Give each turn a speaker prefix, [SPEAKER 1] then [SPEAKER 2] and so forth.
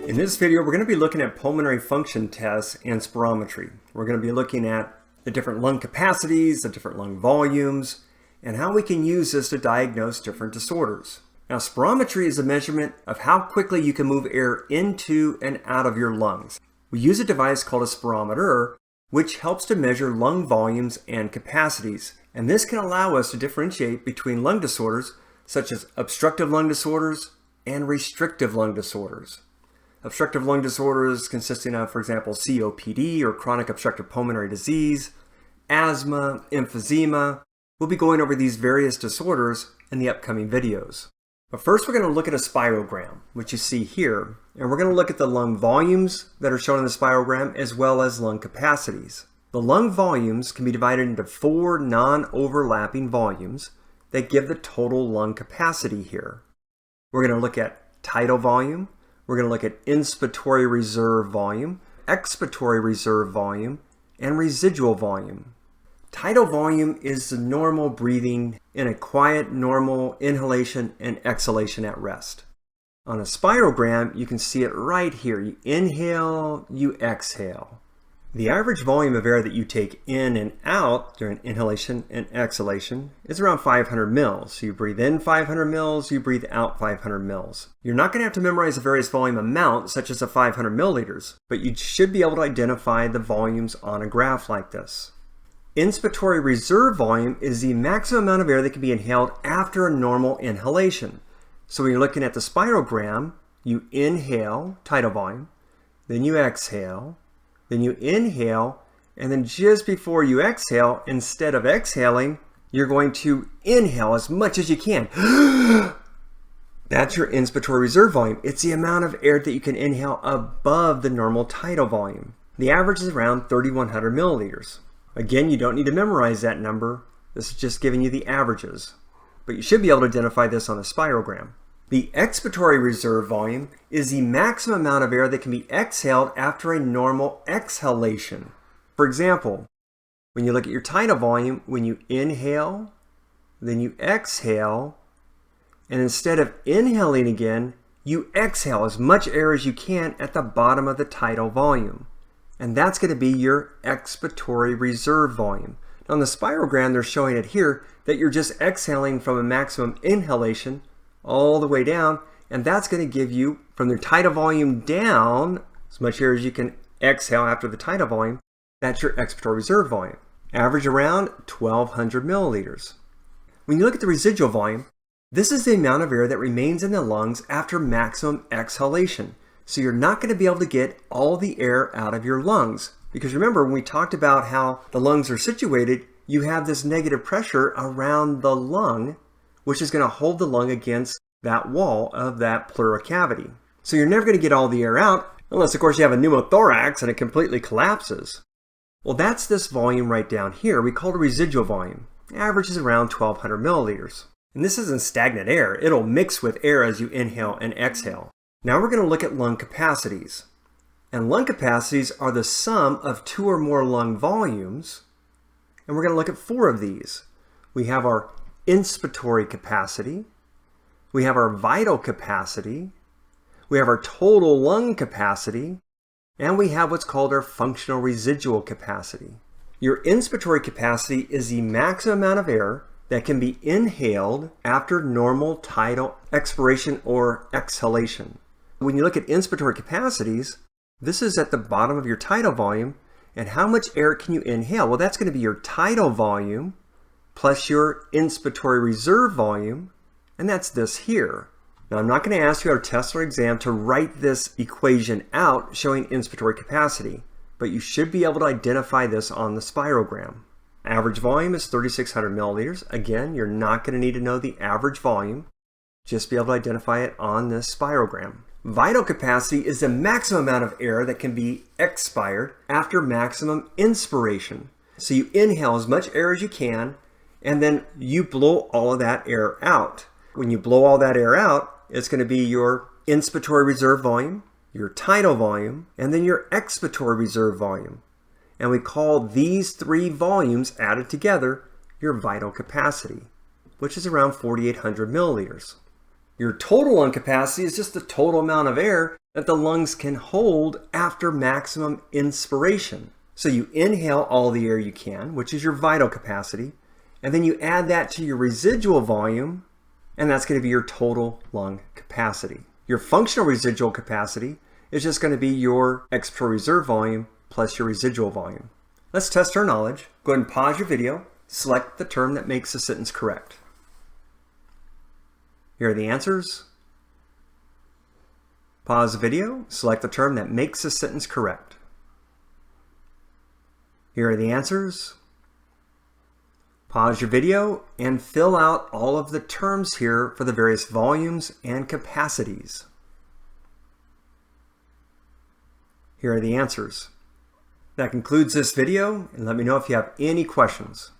[SPEAKER 1] In this video, we're going to be looking at pulmonary function tests and spirometry. We're going to be looking at the different lung capacities, the different lung volumes, and how we can use this to diagnose different disorders. Now, spirometry is a measurement of how quickly you can move air into and out of your lungs. We use a device called a spirometer, which helps to measure lung volumes and capacities. And this can allow us to differentiate between lung disorders such as obstructive lung disorders and restrictive lung disorders. Obstructive lung disorders consisting of, for example, COPD or chronic obstructive pulmonary disease, asthma, emphysema. We'll be going over these various disorders in the upcoming videos. But first we're going to look at a spirogram, which you see here, and we're going to look at the lung volumes that are shown in the spirogram as well as lung capacities. The lung volumes can be divided into 4 non-overlapping volumes that give the total lung capacity here. We're going to look at tidal volume, we're going to look at inspiratory reserve volume, expiratory reserve volume, and residual volume. Tidal volume is the normal breathing in a quiet, normal inhalation and exhalation at rest. On a spirogram, you can see it right here. You inhale, you exhale. The average volume of air that you take in and out during inhalation and exhalation is around 500 mils. So you breathe in 500 mils, you breathe out 500 mils. You're not going to have to memorize the various volume amounts, such as the 500 milliliters, but you should be able to identify the volumes on a graph like this. Inspiratory reserve volume is the maximum amount of air that can be inhaled after a normal inhalation. So when you're looking at the spirogram, you inhale, tidal volume, then you exhale, then you inhale, and then just before you exhale, instead of exhaling, you're going to inhale as much as you can. That's your inspiratory reserve volume. It's the amount of air that you can inhale above the normal tidal volume. The average is around 3,100 milliliters. Again, you don't need to memorize that number. This is just giving you the averages. But you should be able to identify this on a spirogram. The expiratory reserve volume is the maximum amount of air that can be exhaled after a normal exhalation. For example, when you look at your tidal volume, when you inhale, then you exhale, and instead of inhaling again, you exhale as much air as you can at the bottom of the tidal volume. And that's going to be your expiratory reserve volume. Now on the spirogram, they're showing it here that you're just exhaling from a maximum inhalation all the way down, and that's going to give you, from the tidal volume down, as much air as you can exhale after the tidal volume, that's your expiratory reserve volume. Average around 1,200 milliliters. When you look at the residual volume, this is the amount of air that remains in the lungs after maximum exhalation. So you're not going to be able to get all the air out of your lungs. Because remember, when we talked about how the lungs are situated, you have this negative pressure around the lung, which is going to hold the lung against that wall of that pleural cavity. So you're never going to get all the air out, unless of course you have a pneumothorax and it completely collapses. Well, that's this volume right down here. We call it a residual volume. The average is around 1,200 milliliters. And this isn't stagnant air. It'll mix with air as you inhale and exhale. Now we're going to look at lung capacities. And lung capacities are the sum of 2 or more lung volumes. And we're going to look at 4 of these. We have our inspiratory capacity, we have our vital capacity, we have our total lung capacity, and we have what's called our functional residual capacity. Your inspiratory capacity is the maximum amount of air that can be inhaled after normal tidal expiration or exhalation. When you look at inspiratory capacities, this is at the bottom of your tidal volume, and how much air can you inhale? Well, that's going to be your tidal volume plus your inspiratory reserve volume, and that's this here. Now, I'm not going to ask you at our test or exam to write this equation out showing inspiratory capacity, but you should be able to identify this on the spirogram. Average volume is 3,600 milliliters. Again, you're not going to need to know the average volume, just be able to identify it on this spirogram. Vital capacity is the maximum amount of air that can be expired after maximum inspiration. So you inhale as much air as you can, and then you blow all of that air out. When you blow all that air out, it's going to be your inspiratory reserve volume, your tidal volume, and then your expiratory reserve volume. And we call these 3 volumes added together your vital capacity, which is around 4,800 milliliters. Your total lung capacity is just the total amount of air that the lungs can hold after maximum inspiration. So you inhale all the air you can, which is your vital capacity, and then you add that to your residual volume, and that's going to be your total lung capacity. Your functional residual capacity is just going to be your expiratory reserve volume plus your residual volume. Let's test our knowledge. Go ahead and pause your video, select the term that makes the sentence correct. Here are the answers. Pause the video, select the term that makes the sentence correct. Here are the answers. Pause your video and fill out all of the terms here for the various volumes and capacities. Here are the answers. That concludes this video, and let me know if you have any questions.